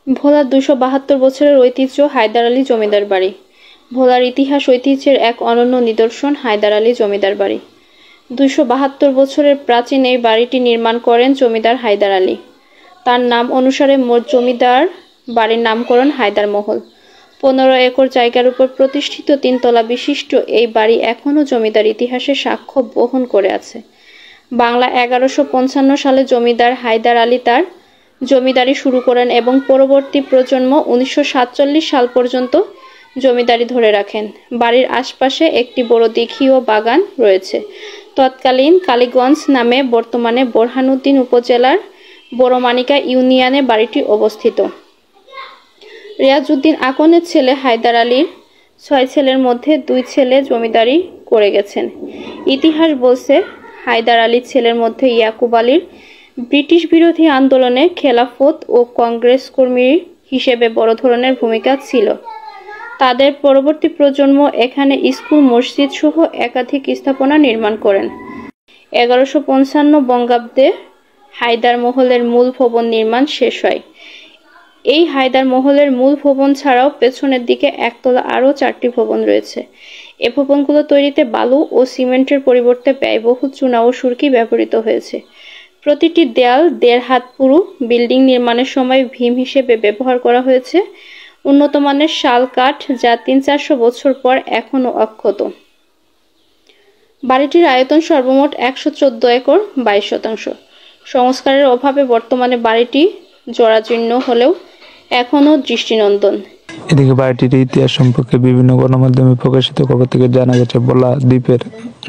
ভোলার ২৭২ বছরের ঐতিহ্য হায়দার আলী জমিদার বাড়ি। ভোলার ইতিহাস ঐতিহ্যের এক অনন্য নিদর্শন হায়দার আলী জমিদার বাড়ি। ২৭২ বছরের প্রাচীন এই বাড়িটি নির্মাণ করেন জমিদার হায়দার আলী। তার নাম অনুসারে জমিদার বাড়ির নামকরণ হায়দার মহল। ১৫ একর জায়গার উপর প্রতিষ্ঠিত ৩ তলা বিশিষ্ট এই বাড়ি এখনও জমিদার ইতিহাসের সাক্ষ্য বহন করে আছে। বাংলা ১১৫৫ সালে জমিদার হায়দার আলী তার জমিদারি শুরু করেন এবং পরবর্তী প্রজন্ম ১৯৪৭ সাল পর্যন্ত জমিদারি ধরে রাখেন। বাড়ির আশপাশে একটি বড় দিঘি ও বাগান রয়েছে। তৎকালীন কালীগঞ্জ নামে বর্তমানে বোরহানউদ্দিন উপজেলার বড়মানিকা ইউনিয়নে বাড়িটি অবস্থিত। রিয়াজউদ্দিন আকনের ছেলে হায়দার আলীর ৬ ছেলের মধ্যে ২ ছেলে জমিদারি করে গেছেন। ইতিহাস বলছে হায়দার আলীর ছেলের মধ্যে ইয়াকুব আলীর ব্রিটিশ বিরোধী আন্দোলনে খেলাফত ও কংগ্রেস কর্মী হিসেবে বড় ধরনের ভূমিকা ছিল। তাদের পরবর্তী প্রজন্ম এখানে স্কুল, মসজিদ সহ একাধিক স্থাপনা নির্মাণ করেন। ১১৫৫ বঙ্গাব্দে হায়দার মহলের মূল ভবন নির্মাণ শেষ হয়। এই হায়দার মহলের মূল ভবন ছাড়াও পেছনের দিকে একতলা আরও ৪টি ভবন রয়েছে। এ ভবনগুলো তৈরিতে বালু ও সিমেন্টের পরিবর্তে ব্যয়বহুল চুনা ও সুরকি ব্যবহৃত হয়েছে। প্রতিটি দেয়াল ১.৫ হাত পুরু। বিল্ডিং নির্মাণের সময় ভীম হিসেবে ব্যবহার করা হয়েছে উন্নত মানের শাল কাঠ, যা ৩০০-৪০০ বছর পর এখনও অক্ষত। বাড়িটির আয়তন সর্বমোট ১১৪ একর ২২%। সংস্কারের অভাবে বর্তমানে বাড়িটি জরাজীর্ণ হলেও এখনও দৃষ্টিনন্দন। এদিকে বাড়িটির ইতিহাস সম্পর্কে বিভিন্ন গণমাধ্যমে প্রকাশিত খবর থেকে জানা গেছে, ভোলা দ্বীপের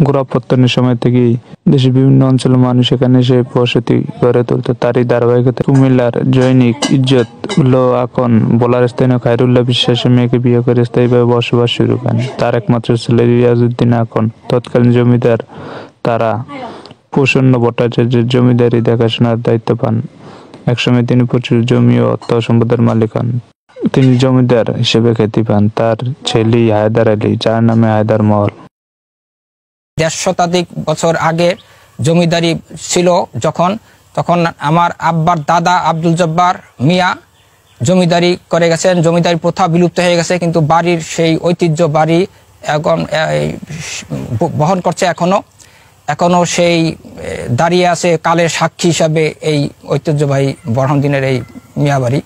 গোড়াপত্তনের সময় থেকেই দেশের বিভিন্ন অঞ্চলের মানুষ এখানে এসে বসতি গড়ে তুলত। তারই ধারাবাহিকতা কুমিল্লার জৈনিক ইজ্জত উল্লাহ আকন ভোলার স্থানীয় খায়রুল্লাহ বিশ্বাসের মেয়েকে বিয়ে করে স্থায়ীভাবে বসবাস শুরু করেন। তার একমাত্র ছেলে রিয়াজউদ্দিন আকন তৎকালীন জমিদার তারা প্রসন্ন ভট্টাচার্যের জমিদারি দেখাশোনার দায়িত্ব পান। একসময় তিনি প্রচুর জমি ও অর্থ সম্পদের মালিক হন। তিনি জমিদার হিসেবে খ্যাতি পান। তার ছেলে হায়দার আলী, যার নামে হায়দার মহল। ১৫০ শতাধিক বছর আগে জমিদারি ছিল তখন আমার আব্বার দাদা আব্দুল জব্বার মিয়া জমিদারি করে গেছেন। জমিদারি প্রথা বিলুপ্ত হয়ে গেছে, কিন্তু বাড়ির সেই ঐতিহ্য বাড়ি এখন বহন করছে। এখনো সেই দাঁড়িয়ে আছে কালের সাক্ষী হিসাবে এই ঐতিহ্যবাহী বরহানউদ্দিনের এই মিয়া বাড়ি।